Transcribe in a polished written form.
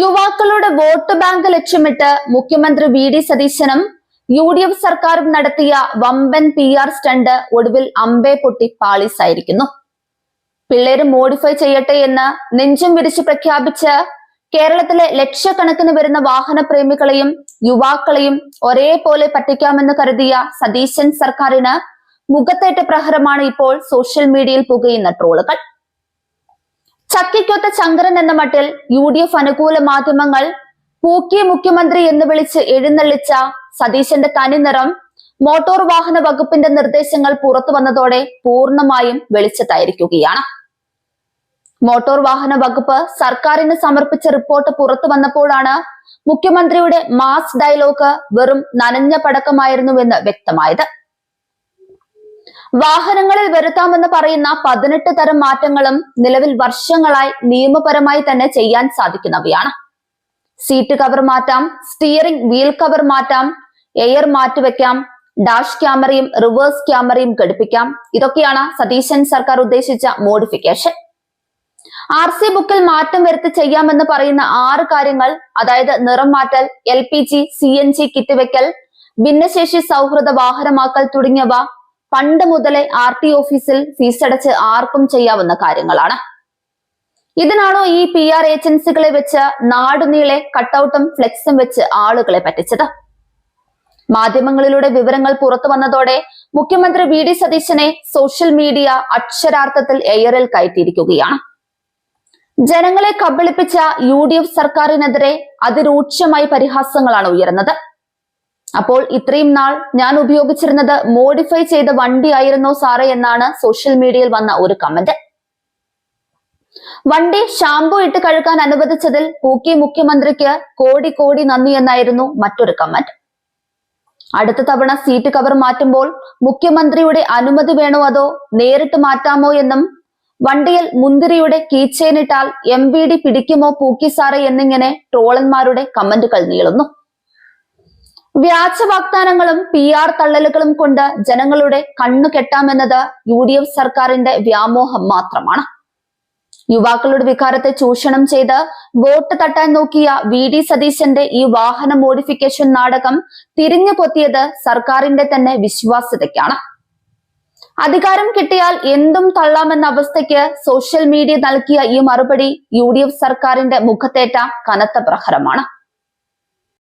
യുവാക്കളുടെ vote bank ലക്ഷ്യമിട്ട് മുഖ്യമന്ത്രി വി.ഡി. സതീശനും യു.ഡി.എഫ് സർക്കാരും നടത്തിയ വമ്പൻ PR സ്റ്റണ്ട് ഒടുവിൽ അമ്പേ പൊട്ടി പാളീസായിരിക്കുന്നു. പിള്ളേര് മോഡിഫൈ ചെയ്യട്ടെ എന്ന് നെഞ്ചും വിരിച്ച് പ്രഖ്യാപിച്ച് കേരളത്തിലെ ലക്ഷക്കണക്കിന് വരുന്ന വാഹന പ്രേമികളെയും യുവാക്കളെയും ഒരേപോലെ പറ്റിക്കാമെന്ന് കരുതിയ സതീശൻ സർക്കാരിന് മുഖത്തേറ്റ പ്രഹരമാണ് ഇപ്പോൾ സോഷ്യൽ മീഡിയയിൽ പുകയുന്ന ട്രോളുകൾ. ചക്കിക്കൊത്ത ചങ്കരൻ എന്ന മട്ടിൽ UDF അനുകൂല മാധ്യമങ്ങൾ പൂക്കിയ മുഖ്യമന്ത്രി എന്ന് വിളിച്ച് എഴുന്നള്ളിച്ച സതീശന്റെ തനിനിറം മോട്ടോർ വാഹന വകുപ്പിന്റെ നിർദ്ദേശങ്ങൾ പുറത്തു വന്നതോടെ പൂർണ്ണമായും വെളിച്ചത്തായിരിക്കുകയാണ്. മോട്ടോർ വാഹന വകുപ്പ് സർക്കാരിന് സമർപ്പിച്ച റിപ്പോർട്ട് പുറത്തു വന്നപ്പോഴാണ് മുഖ്യമന്ത്രിയുടെ മാസ് ഡയലോഗ് വെറും നനഞ്ഞ പടക്കമായിരുന്നുവെന്ന് വ്യക്തമായത്. വാഹനങ്ങളിൽ വരുത്താമെന്ന് പറയുന്ന 18 തരം മാറ്റങ്ങളും നിലവിൽ വർഷങ്ങളായി നിയമപരമായി തന്നെ ചെയ്യാൻ സാധിക്കുന്നവയാണ്. സീറ്റ് കവർ മാറ്റാം, സ്റ്റിയറിംഗ് വീൽ കവർ മാറ്റാം, എയർ മാറ്റിവെക്കാം, ഡാഷ് ക്യാമറയും റിവേഴ്സ് ക്യാമറയും ഘടിപ്പിക്കാം. ഇതൊക്കെയാണ് സതീശൻ സർക്കാർ ഉദ്ദേശിച്ച മോഡിഫിക്കേഷൻ. RC ബുക്കിൽ മാറ്റം വരുത്തി ചെയ്യാമെന്ന് പറയുന്ന 6 കാര്യങ്ങൾ, അതായത് നിറം മാറ്റൽ, LPG CNG കിറ്റ് വെക്കൽ, ഭിന്നശേഷി സൗഹൃദ വാഹനമാക്കൽ തുടങ്ങിയവ പണ്ട് മുതലേ RT ഓഫീസിൽ ഫീസടച്ച് ആർക്കും ചെയ്യാവുന്ന കാര്യങ്ങളാണ്. ഇതിനാണോ ഈ PR ഏജൻസികളെ വെച്ച് നാടുനീളെ കട്ടൌട്ടും ഫ്ലെക്സും വെച്ച് ആളുകളെ പറ്റിച്ചത്? മാധ്യമങ്ങളിലൂടെ വിവരങ്ങൾ പുറത്തു വന്നതോടെ മുഖ്യമന്ത്രി വി.ഡി. സതീശനെ സോഷ്യൽ മീഡിയ അക്ഷരാർത്ഥത്തിൽ എയറിൽ കയറ്റിയിരിക്കുകയാണ്. ജനങ്ങളെ കബളിപ്പിച്ച UDF സർക്കാരിനെതിരെ അതിരൂക്ഷമായി പരിഹാസങ്ങളാണ് ഉയർന്നത്. അപ്പോൾ ഇത്രയും നാൾ ഞാൻ ഉപയോഗിച്ചിരുന്നത് മോഡിഫൈ ചെയ്ത വണ്ടിയായിരുന്നോ സാറേ എന്നാണ് സോഷ്യൽ മീഡിയയിൽ വന്ന ഒരു കമന്റ്. വണ്ടി ഷാംപൂ ഇട്ട് കഴുകാൻ അനുവദിച്ചതിൽ പൂക്കി മുഖ്യമന്ത്രിക്ക് കോടി കോടി നന്ദി എന്നായിരുന്നു മറ്റൊരു കമന്റ്. അടുത്ത തവണ സീറ്റ് കവർ മാറ്റുമ്പോൾ മുഖ്യമന്ത്രിയുടെ അനുമതി വേണോ അതോ നേരിട്ട് മാറ്റാമോ എന്നും, വണ്ടിയിൽ മുന്തിരിയുടെ കീച്ചെയിൻ ഇട്ടാൽ MVD പിടിക്കുമോ പൂക്കി സാറേ എന്നിങ്ങനെ ട്രോളന്മാരുടെ കമന്റുകൾ നീളുന്നു. വ്യാജ വാഗ്ദാനങ്ങളും PR തള്ളലുകളും കൊണ്ട് ജനങ്ങളുടെ കണ്ണു കെട്ടാമെന്നത് UDF സർക്കാരിന്റെ വ്യാമോഹം മാത്രമാണ്. യുവാക്കളുടെ വികാരത്തെ ചൂഷണം ചെയ്ത് വോട്ട് തട്ടാൻ നോക്കിയ വി.ഡി. സതീശന്റെ ഈ വാഹന മോഡിഫിക്കേഷൻ നാടകം തിരിഞ്ഞു കൊത്തിയത് സർക്കാരിന്റെ തന്നെ വിശ്വാസ്യതയ്ക്കാണ്. അധികാരം കിട്ടിയാൽ എന്തും തള്ളാമെന്ന അവസ്ഥയ്ക്ക് സോഷ്യൽ മീഡിയ നൽകിയ ഈ മറുപടി UDF സർക്കാരിന്റെ മുഖത്തേറ്റ കനത്ത പ്രഹരമാണ്.